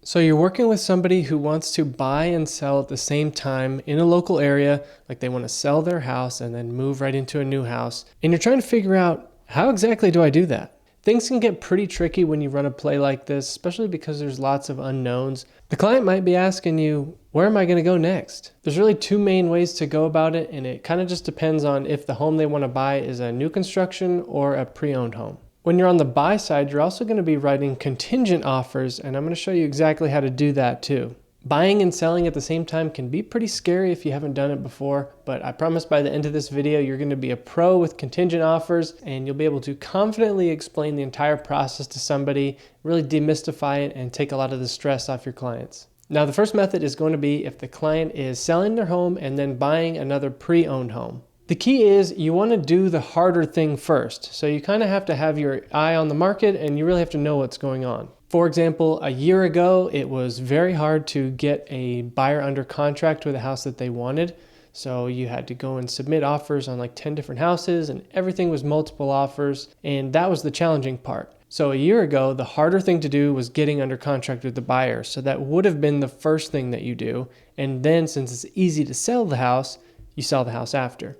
So you're working with somebody who wants to buy and sell at the same time in a local area, like they want to sell their house and then move right into a new house. And you're trying to figure out, how exactly do I do that? Things can get pretty tricky when you run a play like this, especially because there's lots of unknowns. The client might be asking you, where am I going to go next? There's really two main ways to go about it, and it kind of just depends on if the home they want to buy is a new construction or a pre-owned home. When you're on the buy side, you're also going to be writing contingent offers, and I'm going to show you exactly how to do that too. Buying and selling at the same time can be pretty scary if you haven't done it before, but I promise by the end of this video, you're going to be a pro with contingent offers, and you'll be able to confidently explain the entire process to somebody, really demystify it, and take a lot of the stress off your clients. Now, the first method is going to be if the client is selling their home and then buying another pre-owned home. The key is you want to do the harder thing first. So you kind of have to have your eye on the market and you really have to know what's going on. For example, a year ago, it was very hard to get a buyer under contract with a house that they wanted. So you had to go and submit offers on like 10 different houses and everything was multiple offers. And that was the challenging part. So a year ago, the harder thing to do was getting under contract with the buyer. So that would have been the first thing that you do. And then since it's easy to sell the house, you sell the house after.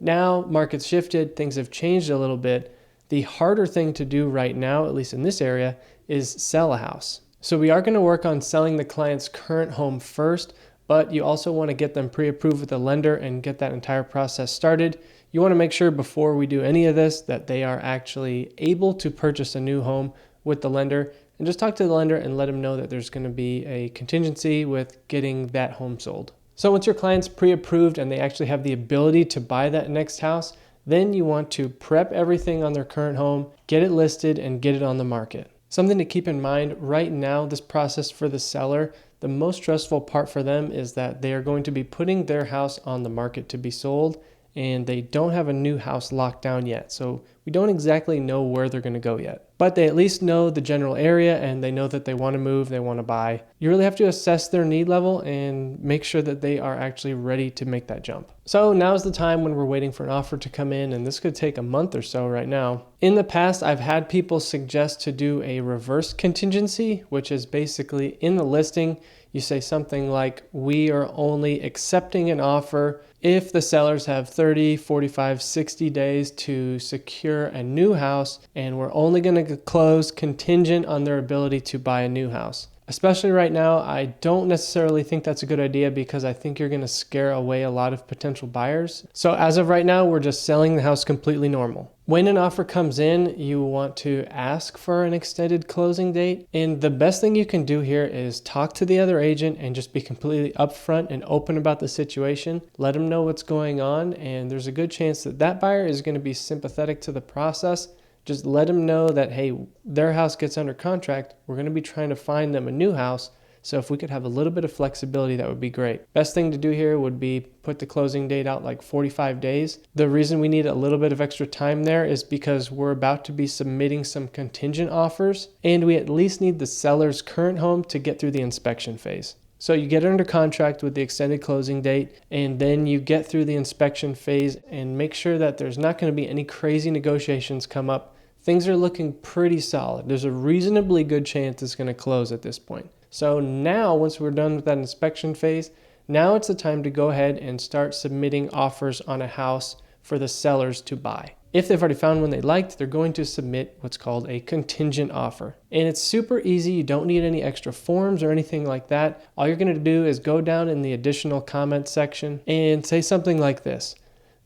Now, market's shifted, things have changed a little bit. The harder thing to do right now, at least in this area, is sell a house. So we are going to work on selling the client's current home first, but you also want to get them pre-approved with the lender and get that entire process started. You want to make sure before we do any of this that they are actually able to purchase a new home with the lender, and just talk to the lender and let them know that there's going to be a contingency with getting that home sold. So once your client's pre-approved and they actually have the ability to buy that next house, then you want to prep everything on their current home, get it listed, and get it on the market. Something to keep in mind right now, this process for the seller, the most stressful part for them is that they are going to be putting their house on the market to be sold, and they don't have a new house locked down yet. So we don't exactly know where they're going to go yet, but they at least know the general area and they know that they want to move, they want to buy. You really have to assess their need level and make sure that they are actually ready to make that jump. So now's the time when we're waiting for an offer to come in, and this could take a month or so right now. In the past, I've had people suggest to do a reverse contingency, which is basically in the listing, you say something like, we are only accepting an offer if the sellers have 30, 45, 60 days to secure a new house, and we're only going to close contingent on their ability to buy a new house. Especially right now, I don't necessarily think that's a good idea because I think you're going to scare away a lot of potential buyers. So as of right now, we're just selling the house completely normal. When an offer comes in, you want to ask for an extended closing date. And the best thing you can do here is talk to the other agent and just be completely upfront and open about the situation. Let them know what's going on. And there's a good chance that that buyer is going to be sympathetic to the process. Just let them know that, hey, their house gets under contract. We're going to be trying to find them a new house. So if we could have a little bit of flexibility, that would be great. Best thing to do here would be put the closing date out like 45 days. The reason we need a little bit of extra time there is because we're about to be submitting some contingent offers, and we at least need the seller's current home to get through the inspection phase. So you get under contract with the extended closing date, and then you get through the inspection phase and make sure that there's not going to be any crazy negotiations come up. Things are looking pretty solid. There's a reasonably good chance it's going to close at this point. So now, once we're done with that inspection phase, now it's the time to go ahead and start submitting offers on a house for the sellers to buy. If they've already found one they liked, they're going to submit what's called a contingent offer. And it's super easy. You don't need any extra forms or anything like that. All you're going to do is go down in the additional comments section and say something like this.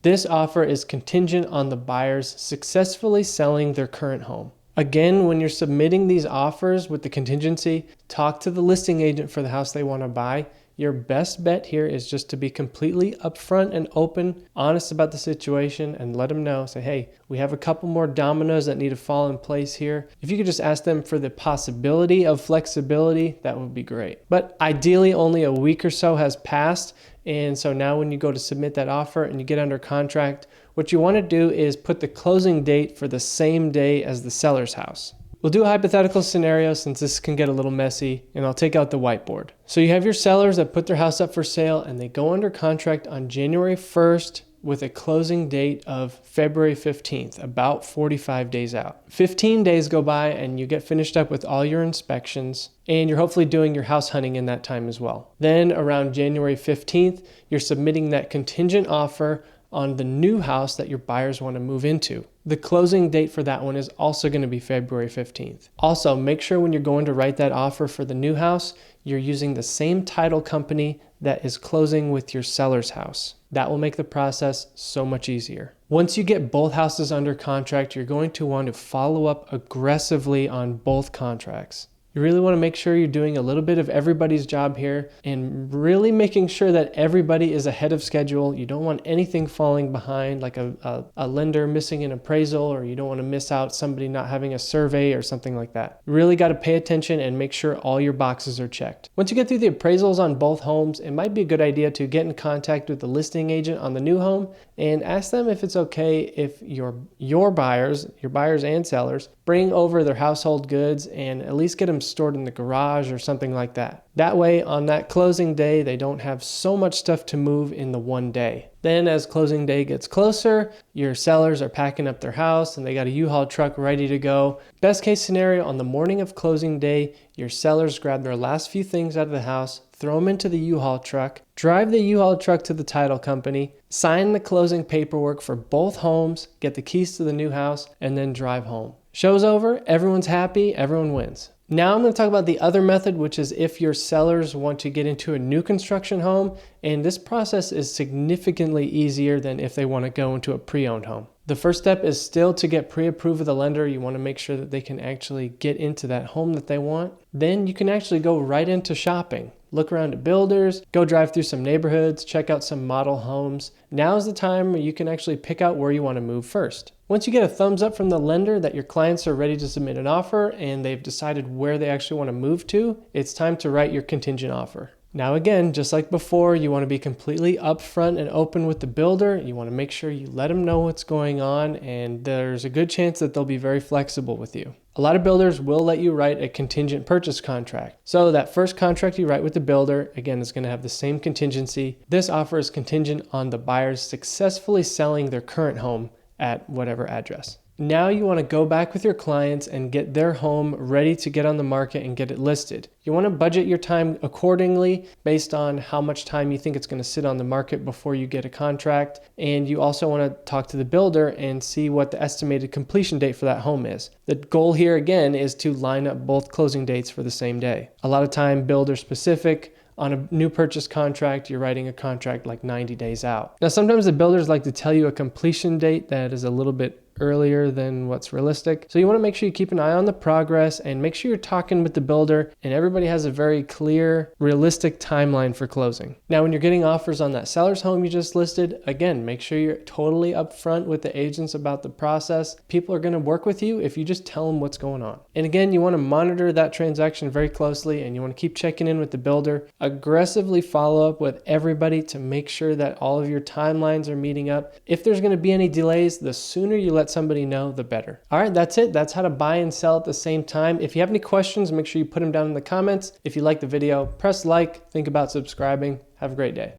This offer is contingent on the buyers successfully selling their current home. Again, when you're submitting these offers with the contingency, talk to the listing agent for the house they want to buy. Your best bet here is just to be completely upfront and open, honest about the situation, and let them know. Say, hey, we have a couple more dominoes that need to fall in place here. If you could just ask them for the possibility of flexibility, that would be great. But ideally, only a week or so has passed. And so now when you go to submit that offer and you get under contract, what you want to do is put the closing date for the same day as the seller's house. We'll do a hypothetical scenario since this can get a little messy, and I'll take out the whiteboard. So you have your sellers that put their house up for sale and they go under contract on January 1st with a closing date of February 15th, about 45 days out. 15 days go by and you get finished up with all your inspections, and you're hopefully doing your house hunting in that time as well. Then around January 15th, you're submitting that contingent offer on the new house that your buyers want to move into. The closing date for that one is also going to be February 15th. Also, make sure when you're going to write that offer for the new house, you're using the same title company that is closing with your seller's house. That will make the process so much easier. Once you get both houses under contract, you're going to want to follow up aggressively on both contracts. You really want to make sure you're doing a little bit of everybody's job here and really making sure that everybody is ahead of schedule. You don't want anything falling behind, like a lender missing an appraisal, or you don't want to miss out somebody not having a survey or something like that. You really got to pay attention and make sure all your boxes are checked. Once you get through the appraisals on both homes, it might be a good idea to get in contact with the listing agent on the new home and ask them if it's okay if your buyers and sellers, bring over their household goods and at least get them stored in the garage or something like that. That way, on that closing day, they don't have so much stuff to move in the one day. Then as closing day gets closer, your sellers are packing up their house and they got a U-Haul truck ready to go. Best case scenario, on the morning of closing day, your sellers grab their last few things out of the house, throw them into the U-Haul truck, drive the U-Haul truck to the title company, sign the closing paperwork for both homes, get the keys to the new house, and then drive home. Show's over, everyone's happy, everyone wins. Now I'm going to talk about the other method, which is if your sellers want to get into a new construction home, and this process is significantly easier than if they want to go into a pre-owned home. The first step is still to get pre-approved with a lender. You want to make sure that they can actually get into that home that they want. Then you can actually go right into shopping. Look around at builders, go drive through some neighborhoods, check out some model homes. Now's the time where you can actually pick out where you want to move first. Once you get a thumbs up from the lender that your clients are ready to submit an offer and they've decided where they actually want to move to, it's time to write your contingent offer. Now again, just like before, you want to be completely upfront and open with the builder. You want to make sure you let them know what's going on, and there's a good chance that they'll be very flexible with you. A lot of builders will let you write a contingent purchase contract. So that first contract you write with the builder, again, is going to have the same contingency. This offer is contingent on the buyers successfully selling their current home at whatever address. Now you want to go back with your clients and get their home ready to get on the market and get it listed. You want to budget your time accordingly based on how much time you think it's going to sit on the market before you get a contract. And you also want to talk to the builder and see what the estimated completion date for that home is. The goal here again is to line up both closing dates for the same day. A lot of time builder specific. On a new purchase contract, you're writing a contract like 90 days out. Now, sometimes the builders like to tell you a completion date that is a little bit earlier than what's realistic. So you want to make sure you keep an eye on the progress and make sure you're talking with the builder and everybody has a very clear, realistic timeline for closing. Now, when you're getting offers on that seller's home you just listed, again, make sure you're totally upfront with the agents about the process. People are going to work with you if you just tell them what's going on. And again, you want to monitor that transaction very closely and you want to keep checking in with the builder. Aggressively follow up with everybody to make sure that all of your timelines are meeting up. If there's going to be any delays, the sooner you let somebody know, the better. All right, that's it. That's how to buy and sell at the same time. If you have any questions, make sure you put them down in the comments. If you like the video, press like, think about subscribing. Have a great day.